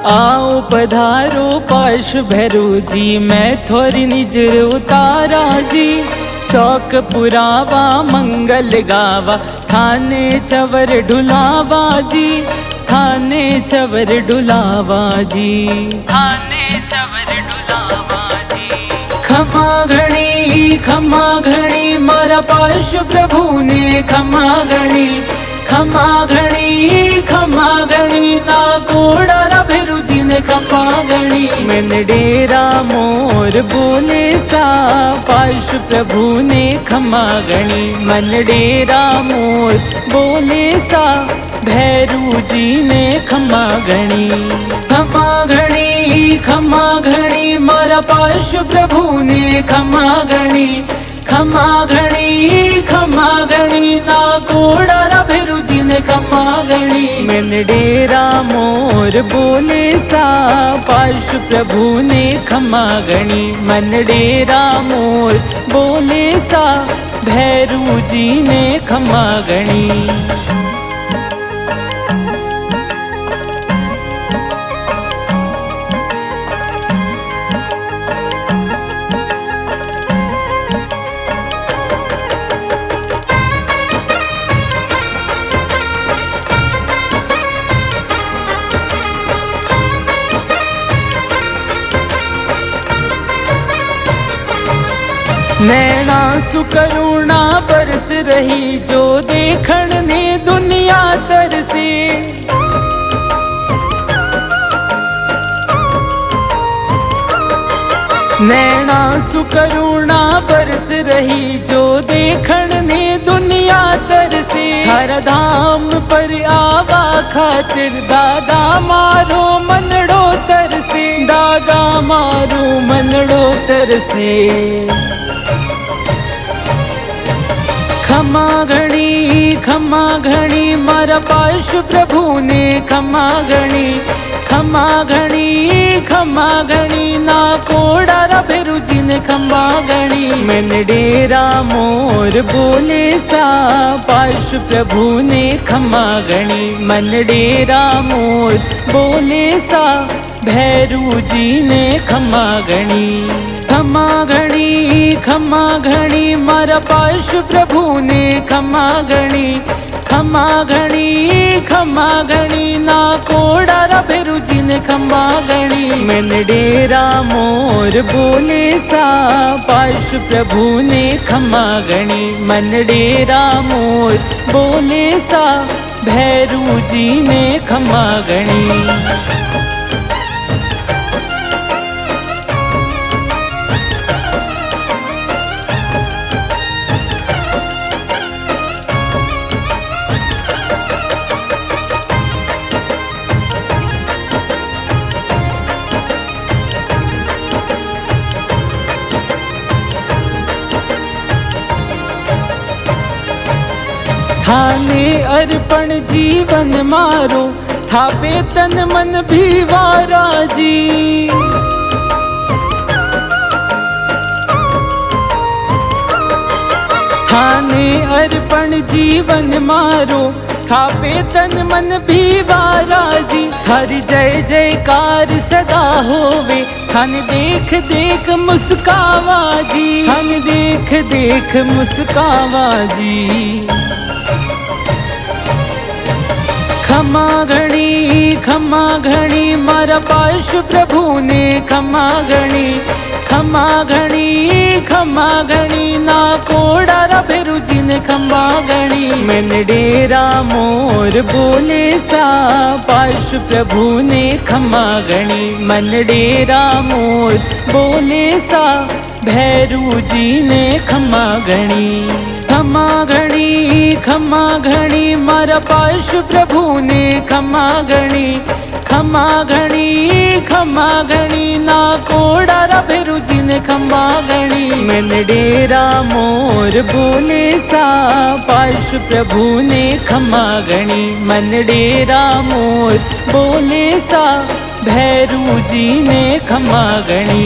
आओ पधारो पाश भैरू जी, मैं थोरी निजर उतारा जी। चौक पुरावा मंगल गावा, थाने चवर ढुलावा जी। थाने चवर ढुलावा जी, थाने चवर ढुलावा जी। खमा घणी मारा पाश प्रभु ने खमा घणी। खमा घणी ना कोड़ा रा भैरू जी ने खमा घणी। मैंने डेरा मोर बोले सा, पाश प्रभु ने खमा घणी। मन डेरा मोर बोले सा, भैरू जी ने खमा घणी। खमा घणी मारा पाश प्रभु ने खमा घणी। खमा घणी ना कोड़ा रा भैरू जी ने खमा घणी। मैंने डेरा मोर बोले सा, पाश प्रभु ने खमा घणी। मन डेरा मोर बोले सा, भैरू जी ने खमा घणी। नैना सुकरुणा बरस रही, जो देखण ने दुनिया तरसे। नैना सुकरुणा बरस रही, जो देखण ने दुनिया तरसे। हर धाम पर आवा खातिर, दादा मारो मनड़ो तरसे। दादा मारो मनड़ो तरसे। खमा घणी मारा पाश प्रभु ने खमा घणी। खमा घणी ना कोड़ा रा भैरू जी ने खमा घणी। मैंने डेरा मोर बोले सा, पाश प्रभु ने खमा घणी। मन डेरा मोर बोले सा, भैरू जी ने खमा घणी। खमा घणी मारा पाश प्रभु ने खमा घणी। खमा घणी ना कोड़ा रा भैरू जी ने खमा घणी। मैंने डेरा मोर बोले सा, पाश प्रभु ने खमा घणी। मन डेरा मोर बोले सा, भैरू जी ने खमा घणी। थाने अर्पण जीवन मारो, थापे तन मन भी वारा जी। थाने अर्पण जीवन मारो, थापे तन मन भी वारा जी। थारी जय जयकार सदा होवे, थान देख देख मुस्कावा जी। थान देख देख मुस्कावा जी। खमा घणी मारा पाश प्रभु ने खमा घणी। खमा घणी ना कोड़ा रा भैरू जी ने खमा घणी। मैंने डेरा मोर बोले सा, पाश प्रभु ने खमा घणी। मन डेरा मोर बोले सा, भैरू जी ने खमा घणी। खमा घणी मारा पाश प्रभु ने खमा घणी। खमा घणी ना कोड़ा रा भैरू जी ने खमा घणी। मैंने डेरा मोर बोले सा, पाश प्रभु ने खमा घणी। मन डेरा मोर बोले सा, भैरू जी ने खमा घणी।